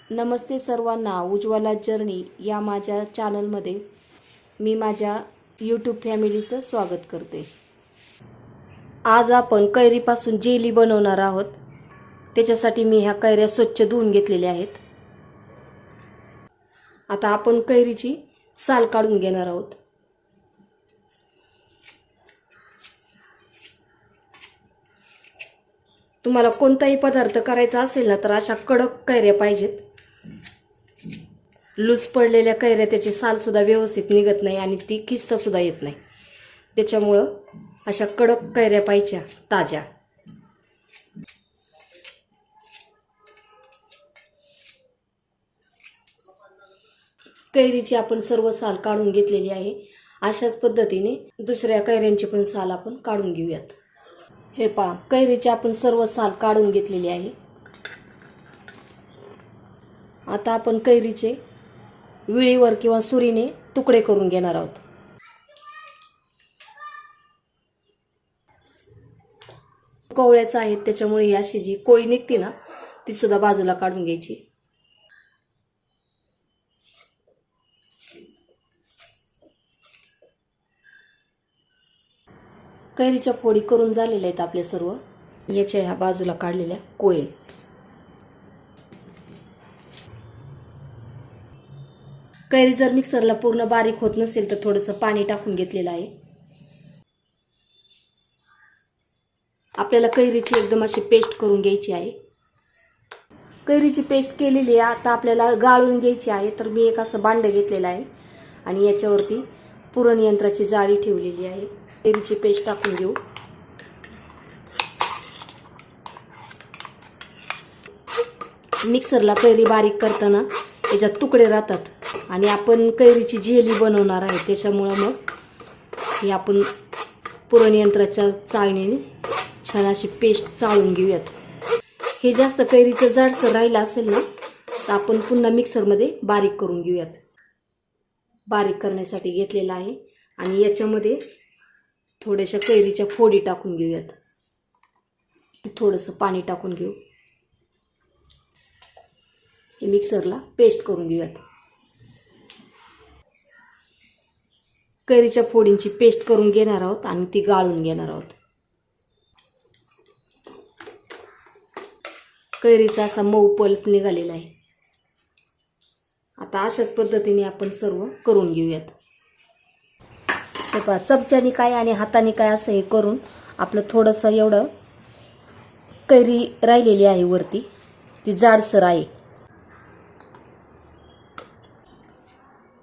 नमस्ते सर्वांना, उज्ज्वला जर्नी या माझ्या चॅनलमध्ये मी माझ्या यूट्यूब फॅमिलीचं स्वागत करते। आज आपण कैरीपासून जेली बनवणार आहोत। त्याच्यासाठी मी ह्या कैऱ्या स्वच्छ धुवून घेतलेल्या आहेत। आता आपण कैरीची साल काढून घेणार आहोत। तुम्हाला कोणताही पदार्थ करायचा असेल ना तर अशा कडक कैऱ्या पाहिजेत। लूज पडलेल्या कैऱ्या त्याची साल सुद्धा व्यवस्थित निघत नाही आणि ती खिस्त सुद्धा येत नाही। त्याच्यामुळे अशा कडक कैऱ्या पाहिजे, ताज्या। कैरीची आपण सर्व साल काढून घेतलेली आहे। अशाच पद्धतीने दुसऱ्या कैऱ्यांची पण साल आपण काढून घेऊयात। हे पहा, कैरीची आपण सर्व साल काढून घेतलेली आहे। आता आपण कैरीचे विळीवर किंवा सुरीने तुकडे करून घेणार आहोत। कोवळ्याचं आहे त्याच्यामुळे ही अशी जी कोई निघते ना ती सुद्धा बाजूला काढून घ्यायची। कैरीच्या फोडी करून झालेल्या आहेत आपल्या सर्व। याच्या ह्या बाजूला काढलेल्या कोय। कैरी जर मिक्सरला पूर्ण बारीक होत नसेल तर थोडंसं पाणी टाकून घेतलेलं आहे। आपल्याला कैरीची एकदम अशी पेस्ट करून घ्यायची आहे। कैरीची पेस्ट केलेली आहे। आता आपल्याला गाळून घ्यायची आहे। तर मी एक असं भांडं घेतलेलं आहे आणि याच्यावरती पुरण यंत्राची जाळी ठेवलेली आहे। कैरीची पेस्ट टाकून घेऊ। मिक्सरला कैरी बारीक करताना याच्यात तुकडे राहतात आणि आपण कैरीची जेली बनवणार आहे, त्याच्यामुळे मग ही आपण पुरण यंत्राच्या चाळणीने छान अशी पेस्ट चाळून घेऊयात। हे जास्त कैरीचं जाडसर राहिलं असेल ना तर आपण पुन्हा मिक्सरमध्ये बारीक करून घेऊयात। बारीक करण्यासाठी घेतलेला आहे आणि याच्यामध्ये थोड्याशा कैरीच्या फोडी टाकून घेऊयात। थोडंसं पाणी टाकून घेऊ। हे मिक्सरला पेस्ट करून घेऊयात। कैरीच्या फोडींची पेस्ट करून घेणार आहोत आणि ती गाळून घेणार आहोत। कैरीचा असा मऊ पल्प निघालेला आहे। आता अशाच पद्धतीने आपण सर्व करून घेऊयात। हे पहा, चमच्याने काय आणि हाताने काय असं हे करून आपलं थोडंसं एवढं कैरी राहिलेली आहे वरती, ती जाडसर आहे।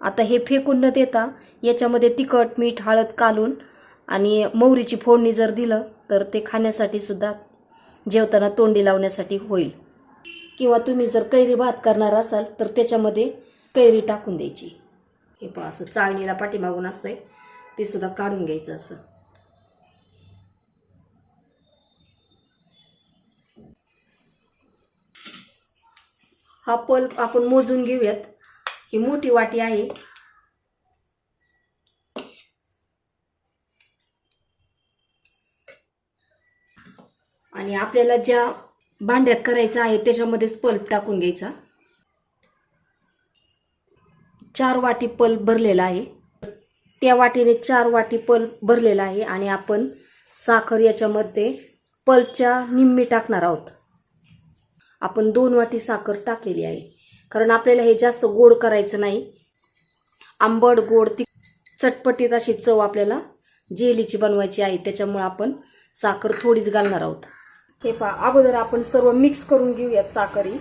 आता हे फेकून न देता याच्यामध्ये तिखट, मीठ, हळद कालून आणि मोहरीची फोडणी जर दिलं तर ते खाण्यासाठी सुद्धा, जेवताना तोंडी लावण्यासाठी होईल। किंवा तुम्ही जर कैरी भात करणार असाल तर त्याच्यामध्ये कैरी टाकून द्यायची। हे पहा, असं चाळणीला पाठीमागून असतंय ते सुद्धा काढून घ्यायचं असं। हा पल्प आपण मोजून घेऊयात। ही मोठी वाटी आहे। आणि आपल्याला ज्या भांड्यात करायचं आहे त्याच्यामध्येच पल्प टाकून घ्यायचा। 4 वाटी पल्प भरलेला आहे। त्या वाटीने 4 वाटी पल्प भरलेला आहे आणि आपण साखर याच्यामध्ये पल्पच्या निम्मी टाकणार आहोत। आपण 2 वाटी साखर टाकलेली आहे, कारण आपल्याला हे जास्त गोड करायचं नाही। आंबट गोड ती चटपटीत अशी चव आपल्याला जेलीची बनवायची आहे, त्याच्यामुळे आपण साखर थोडीच घालणार आहोत। हे पहा, अगोदर आपण सर्व मिक्स करून घेऊयात साखरी।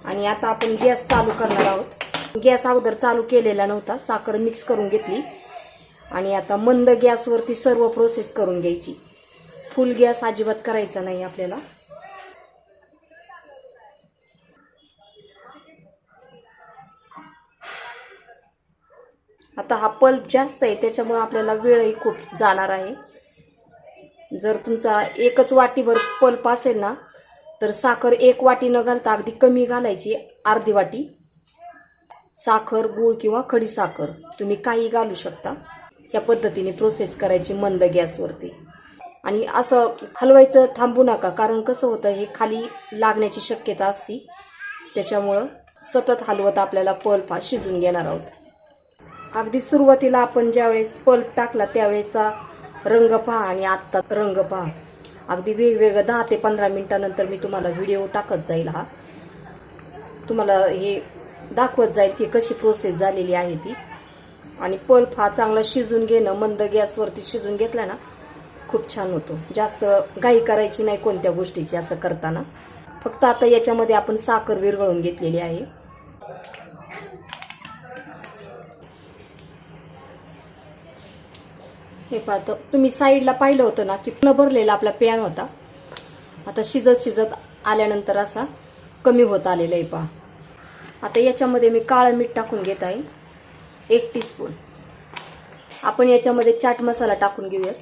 आणि आता आपण गॅस चालू करणार आहोत। गॅस अगोदर चालू केलेला नव्हता। साखर मिक्स करून घेतली आणि आता मंद गॅसवरती सर्व प्रोसेस करून घ्यायची। फुल गॅस अजिबात करायचा नाही आपल्याला। आता हा पल्प जास्त आहे त्याच्यामुळे आपल्याला वेळही खूप जाणार आहे। जर तुमचा एकच वाटीभर पल्प असेल ना तर साखर 1 वाटी न घालता अगदी कमी घालायची, अर्धी वाटी। साखर, गूळ किंवा खडीसाखर तुम्ही काही घालू शकता. या पद्धतीने प्रोसेस करायची मंद गॅसवरती. आणि असं हलवायचं थांबू नका, कारण कसं होतं हे खाली लागण्याची शक्यता असते. त्याच्यामुळं सतत हलवत आपल्याला पल्प हा शिजून घेणार आहोत. अगदी सुरुवातीला आपण ज्यावेळेस पल्प टाकला त्यावेळेचा रंग पहा आणि आत्ता रंग पहा. अगदी वेगवेगळं 10 ते 15 मिनिटानंतर मी तुम्हाला व्हिडिओ टाकत जाईल. हा तुम्हाला हे दाखवत जाईल की कशी प्रोसेस झालेली आहे ती. आणि पल्प हा चांगला शिजून घेणं, मंद गॅसवरती शिजून घेतला ना खूप छान होतो. जास्त घाई करायची नाही कोणत्या गोष्टीची असं करताना. फक्त आता याच्यामध्ये आपण साखर विरघळून घेतलेली आहे. हे पाहतो तुम्ही साईडला पाहिलं होतं ना की पूर्ण भरलेला आपला पॅन होता. आता शिजत शिजत आल्यानंतर असा कमी होत आलेला आहे पहा. आता याच्यामध्ये मी काळं मीठ टाकून घेत आहे 1 टीस्पून. आपण याच्यामध्ये चाट मसाला टाकून घेऊयात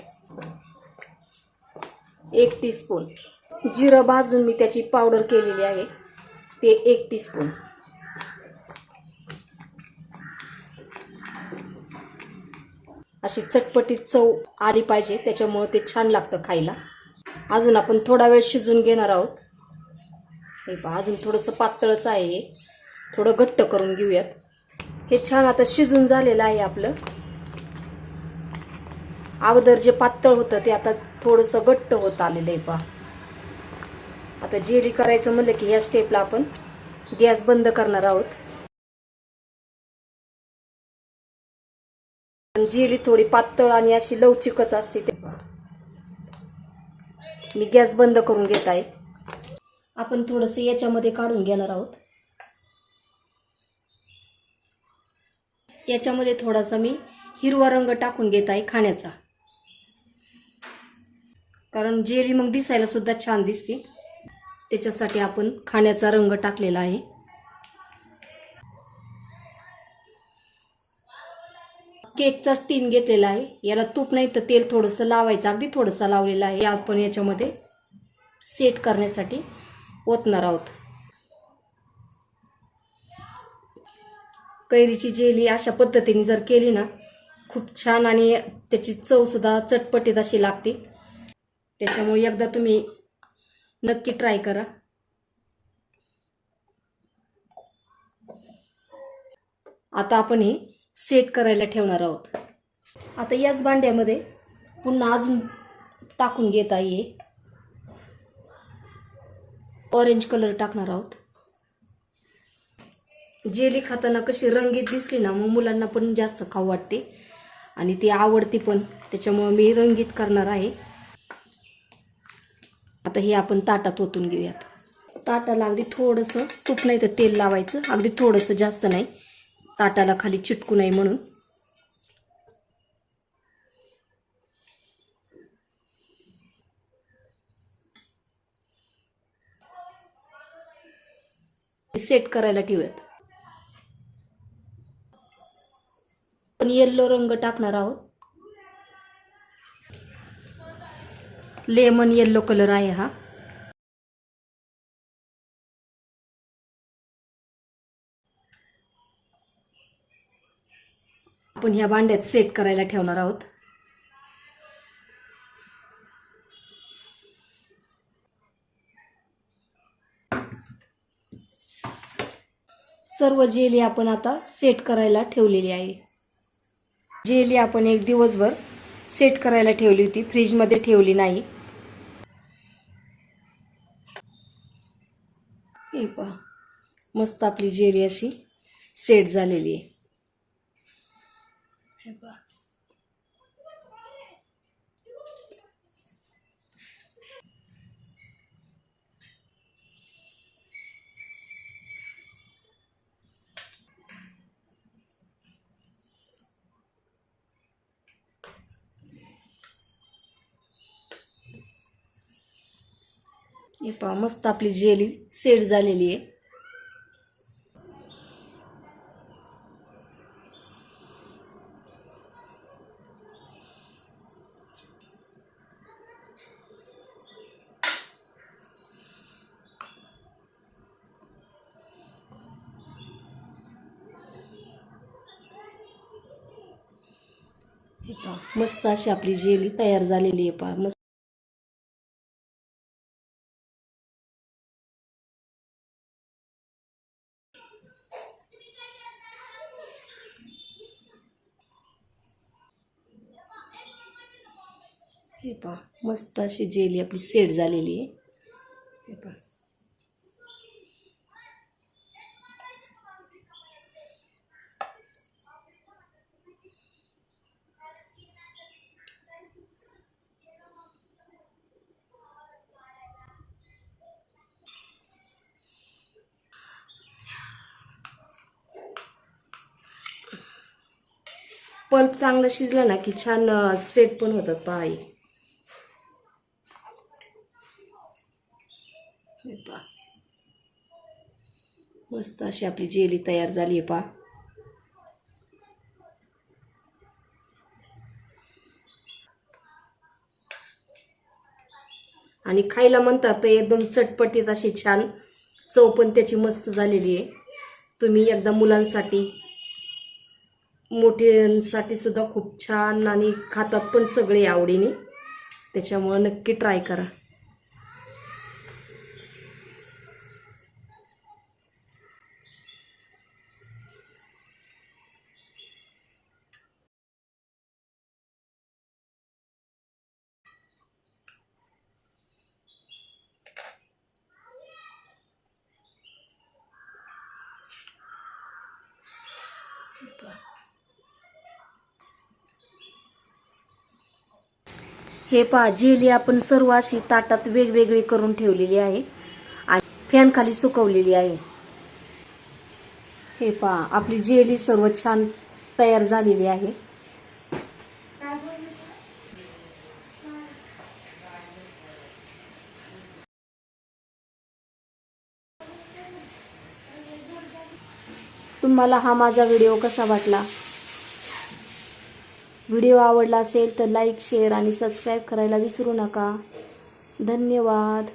1 टीस्पून. जिरं भाजून मी त्याची पावडर केलेली आहे ते 1 टीस्पून. अशी चटपटीत चव आली पाहिजे, त्याच्यामुळे ते छान लागतं खायला. अजून आपण थोडा वेळ शिजून घेणार आहोत. हे पहा अजून थोडंसं पातळच आहे, हे थोडं घट्ट करून घेऊयात. हे छान आता शिजून झालेलं आहे आपलं. अगोदर जे पातळ होतं ते आता थोडंसं घट्ट होत आलेलं आहे पहा. आता जेली करायचं म्हणलं की या स्टेपला आपण गॅस बंद करणार आहोत. जेली थोडी पातळ आणि अशी लवचिकच असते. ते मी गॅस बंद करून घेत आहे. आपण थोडंसं याच्यामध्ये काढून घेणार आहोत. याच्यामध्ये थोडासा मी हिरवा रंग टाकून घेत आहे खाण्याचा, कारण जेली मग दिसायला सुद्धा छान दिसते. त्याच्यासाठी आपण खाण्याचा रंग टाकलेला आहे. केकचा टीन घेतलेला आहे. याला तूप नाही तर तेल थोडंसं लावायचं, अगदी थोडंसं लावलेलं आहे. आपण याच्यामध्ये सेट करण्यासाठी ओतणार आहोत. कैरीची जेली अशा पद्धतीने जर केली ना खूप छान आणि त्याची चव सुद्धा चटपटीत अशी लागते. त्याच्यामुळे एकदा तुम्ही नक्की ट्राय करा. आता आपण हे सेट करायला ठेवणार आहोत. आता याच भांड्यामध्ये पुन्हा अजून टाकून घेत आहे ऑरेंज कलर टाकणार आहोत. जेली खाताना कशी रंगीत दिसली ना मग मुलांना पण जास्त खाऊ वाटते आणि ती आवडती पण, त्याच्यामुळे मी रंगीत करणार आहे. आता हे आपण ताटात ओतून घेऊयात. ताटाला अगदी थोडंसं तूप नाही तर तेल लावायचं, अगदी थोडंसं, जास्त नाही, ताटाला खाली चिटकू नये म्हणून. सेट करायला ठेवूयात. पण येल्लो रंग टाकणार आहोत. लेमन येल्लो कलर आहे हा. आपण ह्या भांड्यात सेट करायला ठेवणार आहोत. सर्व जेली आपण आता सेट करायला ठेवलेली आहे. जेली आपण एक दिवसभर सेट करायला ठेवली होती, फ्रीजमध्ये ठेवली नाही. हे पहा मस्त आपली जेली अशी सेट झालेली आहे. हे पहा हे पहा मस्त आपली जेली सेट झालेली आहे. हे पहा मस्त अशी आपली जेली तयार झालेली आहे. पहा मस्त. हे पहा मस्त अशी जेली आपली सेट झालेली आहे. हे पहा पल्प चांगलं शिजलं ना की छान सेट पण होतात. पहा हे पहा मस्त अशी आपली जेली तयार झाली आहे. पहा आणि खायला म्हणतात तर एकदम चटपटीत अशी छान चव पण त्याची मस्त झालेली आहे. तुम्ही एकदा मुलांसाठी मोठ्यांसाठी सुद्धा खूप छान आणि खातात पण सगळे आवडीने. त्याच्यामुळे नक्की ट्राय करा. हे पहा जेली आपण सर्व अशी ताटात वेगवेगळी करून ठेवलेली आहे आणि फॅन खाली सुकवलेली आहे. हे पहा आपली जेली सर्व छान तयार झालेली आहे. तुम्हाला हा माझा व्हिडिओ कसा वाटला? व्हिडिओ आवडला असेल तर लाईक, शेअर आणि सबस्क्राईब करायला विसरू नका. धन्यवाद.